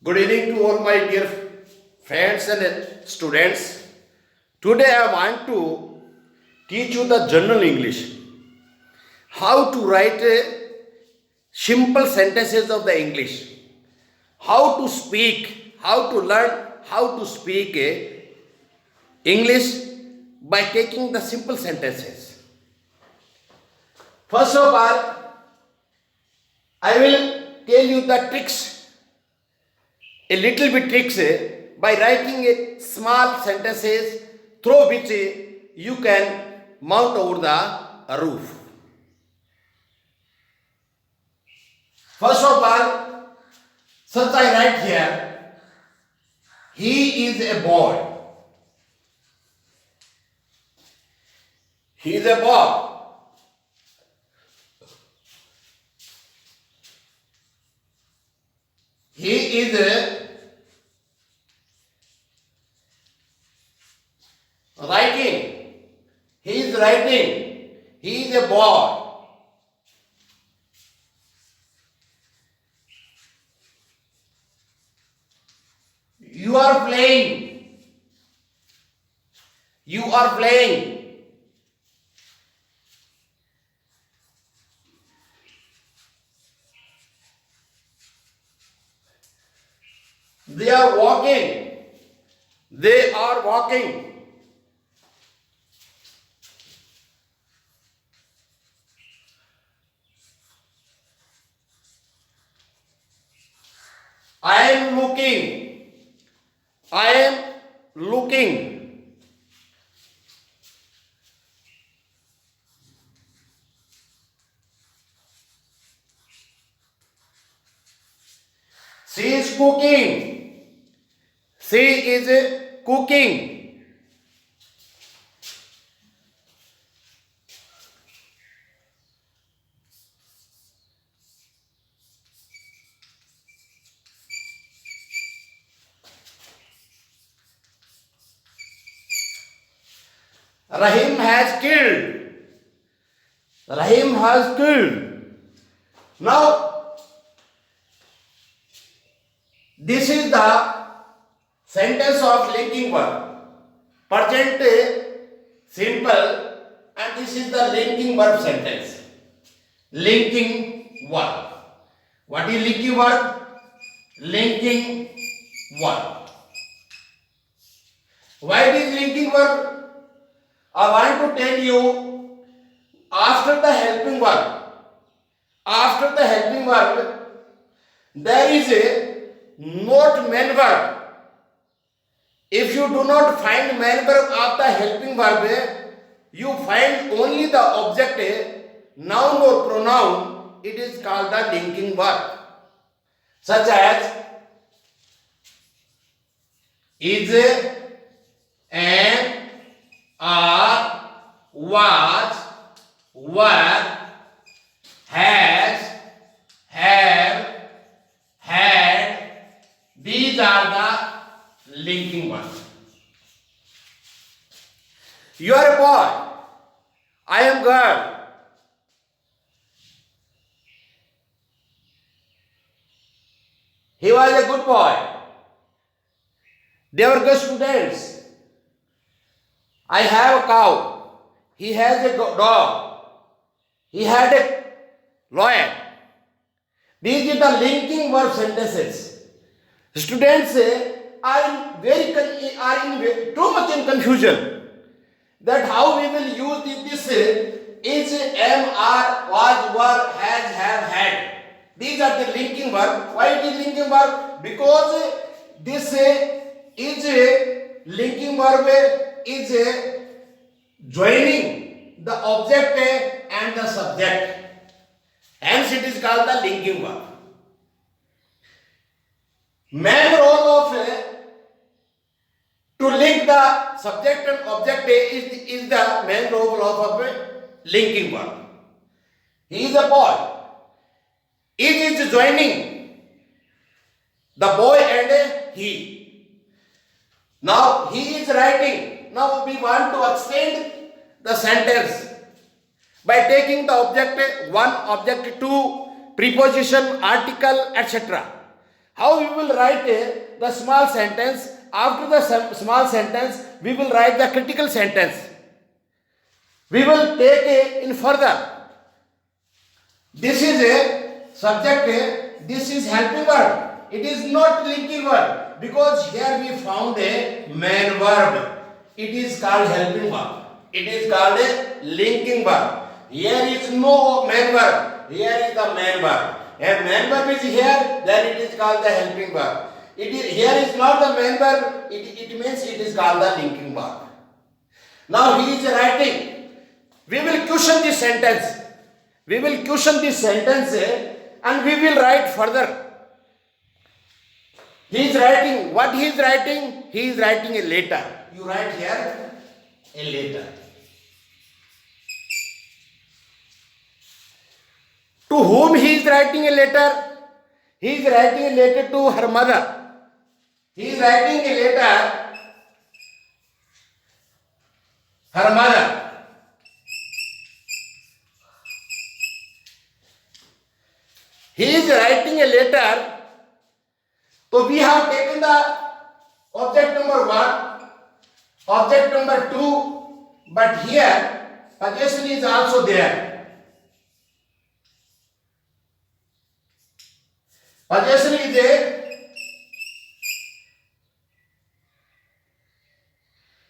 Good evening to all my dear friends and students. Today I want to teach you the general English. How to write simple sentences of the English. How to speak, how to learn how to speak English by taking the simple sentences. First of all, I will tell you the tricks, a little bit tricks by writing a small sentences through which you can mount over the roof. First of all, such I write here, he is a boy. He is a boy. He is writing. He is writing. He is a boy. You are playing. You are playing. They are walking. They are walking. I am looking. I am looking. She is cooking. She is cooking. Rahim has killed. Rahim has killed. Now, this is the sentence of linking verb. Present simple, and this is the linking verb sentence. Linking verb. What is linking verb? Linking verb. Why it is linking verb? I want to tell you, after the helping verb, there is a not main verb. If you do not find main verb of the helping verb, you find only the object, noun or pronoun. It is called the linking verb. Such as is, am, are, was, were, has, have, had. These are the linking verbs. You are a boy. I am girl. He was a good boy. They were good students. I have a cow. He has a dog. He had a lawyer. These are the linking verb sentences. Students are in too much in confusion that how we will use this is, am, are, was, were, has, have, had. These are the linking verb. Why it is linking verb? Because this is a linking verb is joining the object and the subject. Hence it is called the linking verb. Main role of to link the subject and object is the main role of a linking verb. He is a boy. It is joining the boy and he. Now he is writing. Now we want to extend the sentence by taking the object 1, object 2, preposition, article, etc. How we will write the small sentence? After the small sentence, we will write the critical sentence. We will take in further. This is a subject, this is helping word. It is not linking word because here we found a main verb. It is called helping verb. It is called a linking verb. Here is no main verb. Here is the main verb. If main verb is here, then it is called the helping verb. Here is not the main verb. It means it is called the linking verb. Now he is writing. We will question this sentence. We will question this sentence and we will write further. He is writing. What he is writing? He is writing a letter. You write here a letter. To whom he is writing a letter? He is writing a letter to her mother. He is writing a letter her mother. He is writing a letter. So we have taken the object number 1, object number 2, but here possession is also there. Possession is there.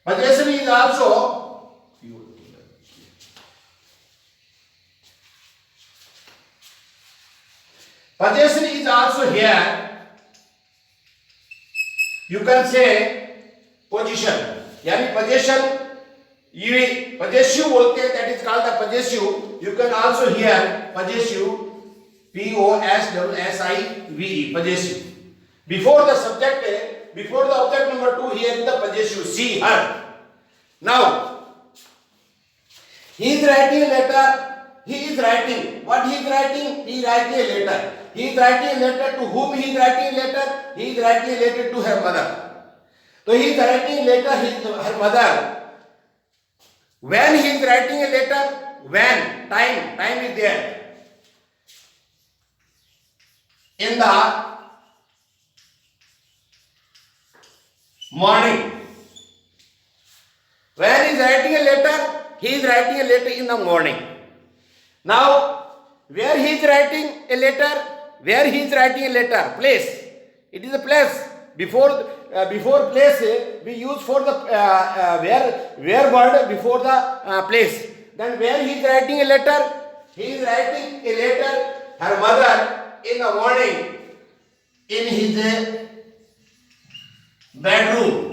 Possession is also possession is also here. You can say position. यानी possession ये possessive बोलते हैं, that is called the possessive. You can also hear possessive. Possessive, possessive. Before the subject, before the object number 2, here is the possessive, she, her. Now, he is writing a letter. He is writing. What he is writing? He is writing a letter. He is writing a letter to whom he is writing a letter? He is writing a letter to her mother. So he is writing a letter to her mother. When he is writing a letter? When? Time is there. In the morning. When he is writing a letter? He is writing a letter in the morning. Now, where he is writing a letter? Where he is writing a letter? Place. It is a place. Before place, we use for the where word before the place. Then where he is writing a letter? He is writing a letter her mother in the morning in his bedroom.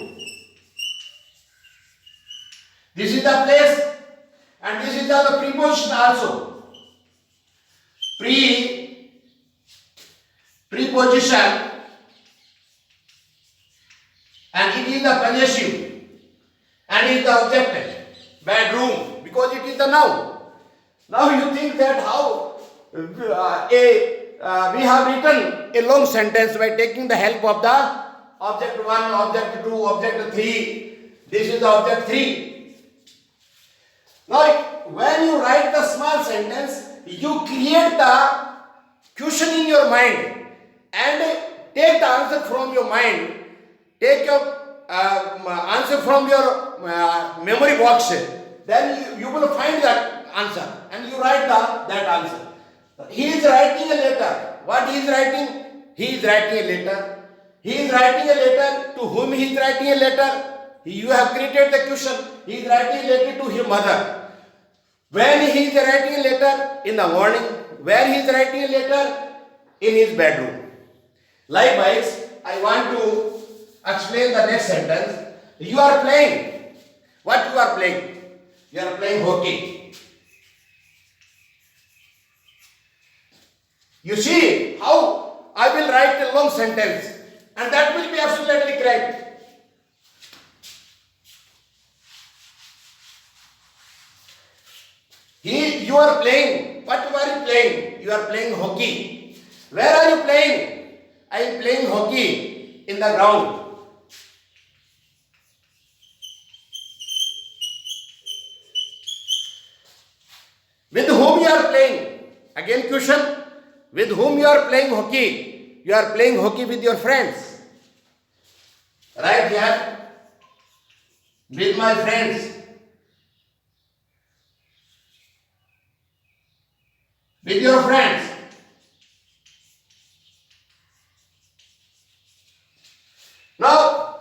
This is the place and this is the preposition also. Preposition and it is the possessive and it is the object. Bedroom because it is the noun. Now you think that how we have written a long sentence by taking the help of the object 1, object 2, object 3. This is the object 3. Now, when you write the small sentence, you create the question in your mind and take the answer from your mind. Take your answer from your memory box. Then you will find that answer and you write that answer. He is writing a letter. What he is writing? He is writing a letter. He is writing a letter. To whom he is writing a letter? You have created the question. He is writing a letter to his mother. When he is writing a letter? In the morning. Where he is writing a letter? In his bedroom. Likewise, I want to explain the next sentence. You are playing. What you are playing? You are playing hockey. You see how I will write a long sentence and that will be absolutely correct. You are playing. What are you playing? You are playing hockey. Where are you playing? I am playing hockey in the ground. With whom you are playing? Again question. With whom you are playing hockey? You are playing hockey with your friends. Right here. With my friends. With your friends. Now,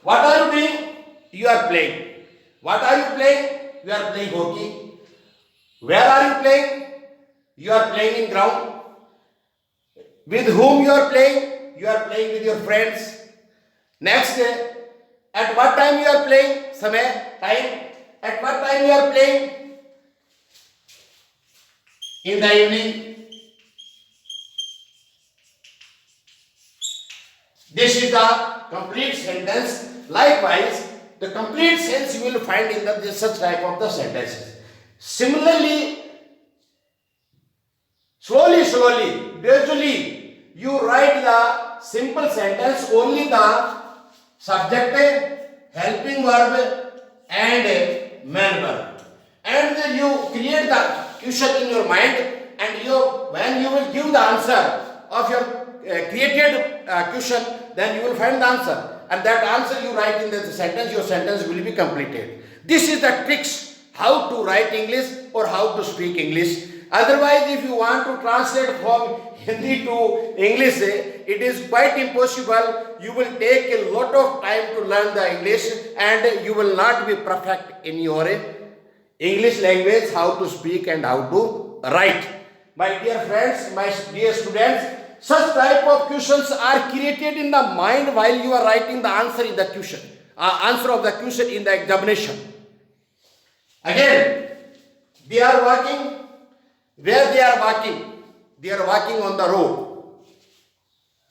what are you doing? You are playing. What are you playing? You are playing hockey. Where are you playing? You are playing in ground. With whom you are playing? You are playing with your friends. Next, at what time you are playing? Samay, time. At what time you are playing? In the evening. This is the complete sentence. Likewise, the complete sense you will find in the such type of the sentences. Similarly, slowly, gradually, you write the simple sentence, only the subject, helping verb and main verb. And then you create the question in your mind, and when you will give the answer of your created question, then you will find the answer. And that answer you write in the sentence, your sentence will be completed. This is the tricks how to write English or how to speak English. Otherwise, if you want to translate from Hindi to English, it is quite impossible. You will take a lot of time to learn the English, and you will not be perfect in your English language, how to speak and how to write. My dear friends, my dear students, such type of questions are created in the mind while you are writing the answer in the question, answer of the question in the examination. Again, they are walking. Where they are walking? They are walking on the road.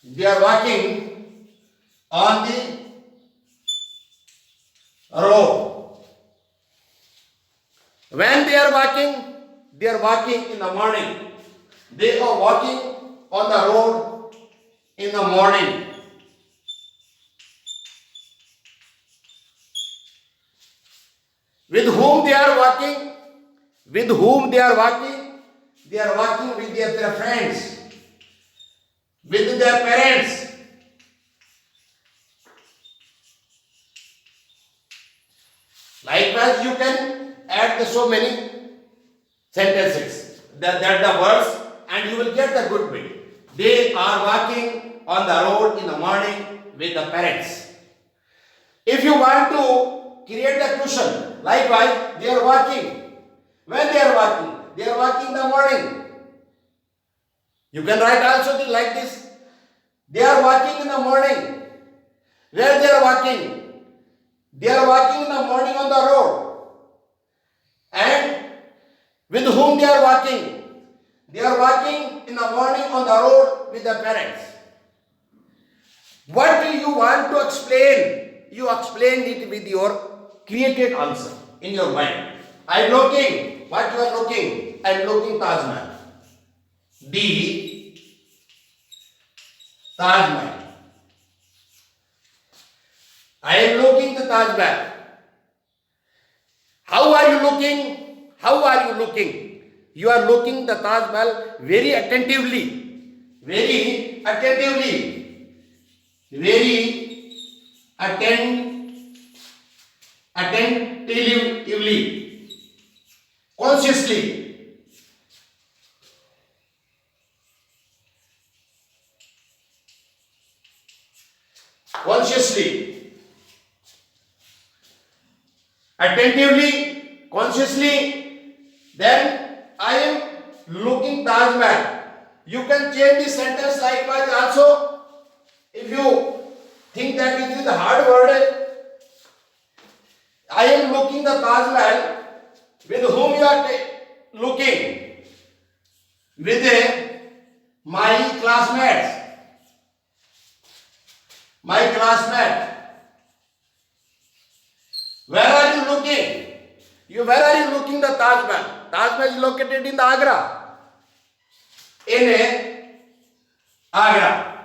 They are walking on the road. When they are walking in the morning. They are walking on the road in the morning. With whom they are walking? With whom they are walking? They are walking with their friends, with their parents. Likewise, you can add so many sentences, that the words, and you will get the good bit. They are walking on the road in the morning with the parents. If you want to create the question, likewise, they are walking. When they are walking? They are walking in the morning. You can write also like this. They are walking in the morning. Where they are walking? They are walking in the morning on the road. And with whom they are walking? They are walking in the morning on the road with the parents. What do you want to explain? You explain it with your created answer in your mind. I am looking. What you are looking? I am looking Taj Mahal. The Taj Mahal. I am looking the Taj Mahal. How are you looking? How are you looking? You are looking the Taj Mahal very attentively. Very attentively. Very attentively. Consciously. Consciously. Attentively, consciously. Then I am looking Taj Mahal. You can change the sentence likewise also. If you think that it is a hard word, I am looking the Taj Mahal. With whom you are looking? With my classmates. My classmate. Where are you looking? Where are you looking the Taj Mahal? Taj Mahal is located in the Agra. In Agra.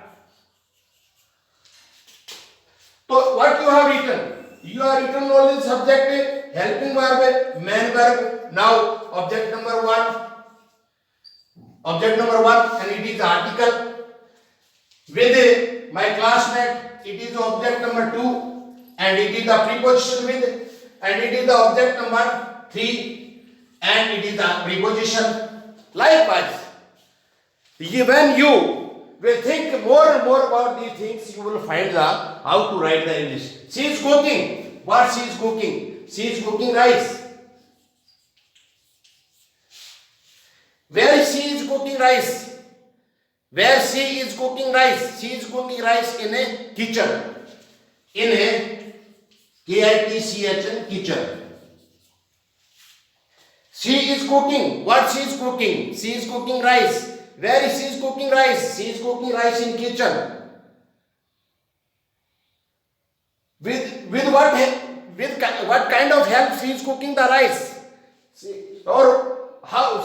So what you have written? You have written only subject, helping verb, main verb. Now object number one. Object number one, and it is article. with my classmate, it is object number 2, and it is the preposition with, and it is the object number 3, and it is the preposition. Likewise, when you will think more and more about these things, you will find the how to write the English. She is cooking. What she is cooking? She is cooking rice. Where she is cooking rice? Where she is cooking rice? She is cooking rice in a kitchen. In a kitchen, kitchen. She is cooking. What she is cooking? She is cooking rice. Where is she cooking rice? She is cooking rice in kitchen. With what kind of help she is cooking the rice? Or how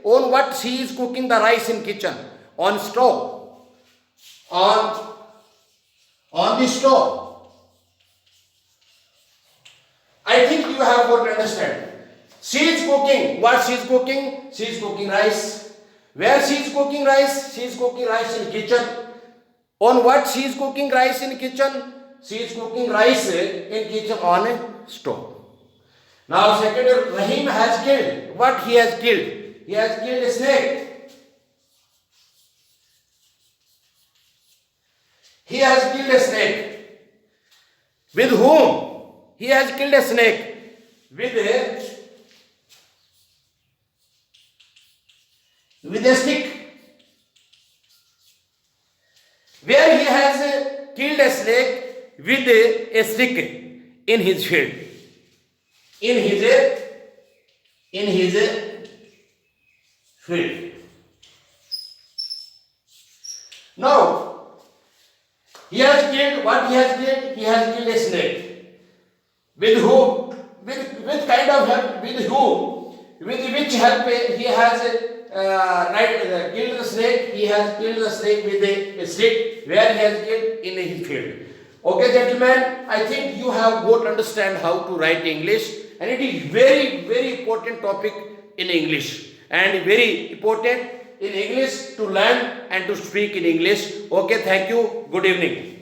on what she is cooking the rice in kitchen? On stove. On the stove. I think you have got to understand. She is cooking. What she is cooking? She is cooking rice. Where she is cooking rice? She is cooking rice in kitchen. On what she is cooking rice in kitchen? She is cooking rice in kitchen on a stove. Now second, Rahim has killed. What he has killed? He has killed a snake. He has killed a snake. With whom? He has killed a snake. With a stick. Where he has killed a snake with a stick in his field. In his field. Now, he has killed, what he has killed? He has killed a snake. With whom? With kind of help, with whom? With which help he has killed the snake? He has killed the snake with a stick. Where he has killed? In his field. Okay, gentlemen, I think you have got to understand how to write English, and it is very, very important topic in English, and very important in English to learn and to speak in English. Okay, thank you. Good evening.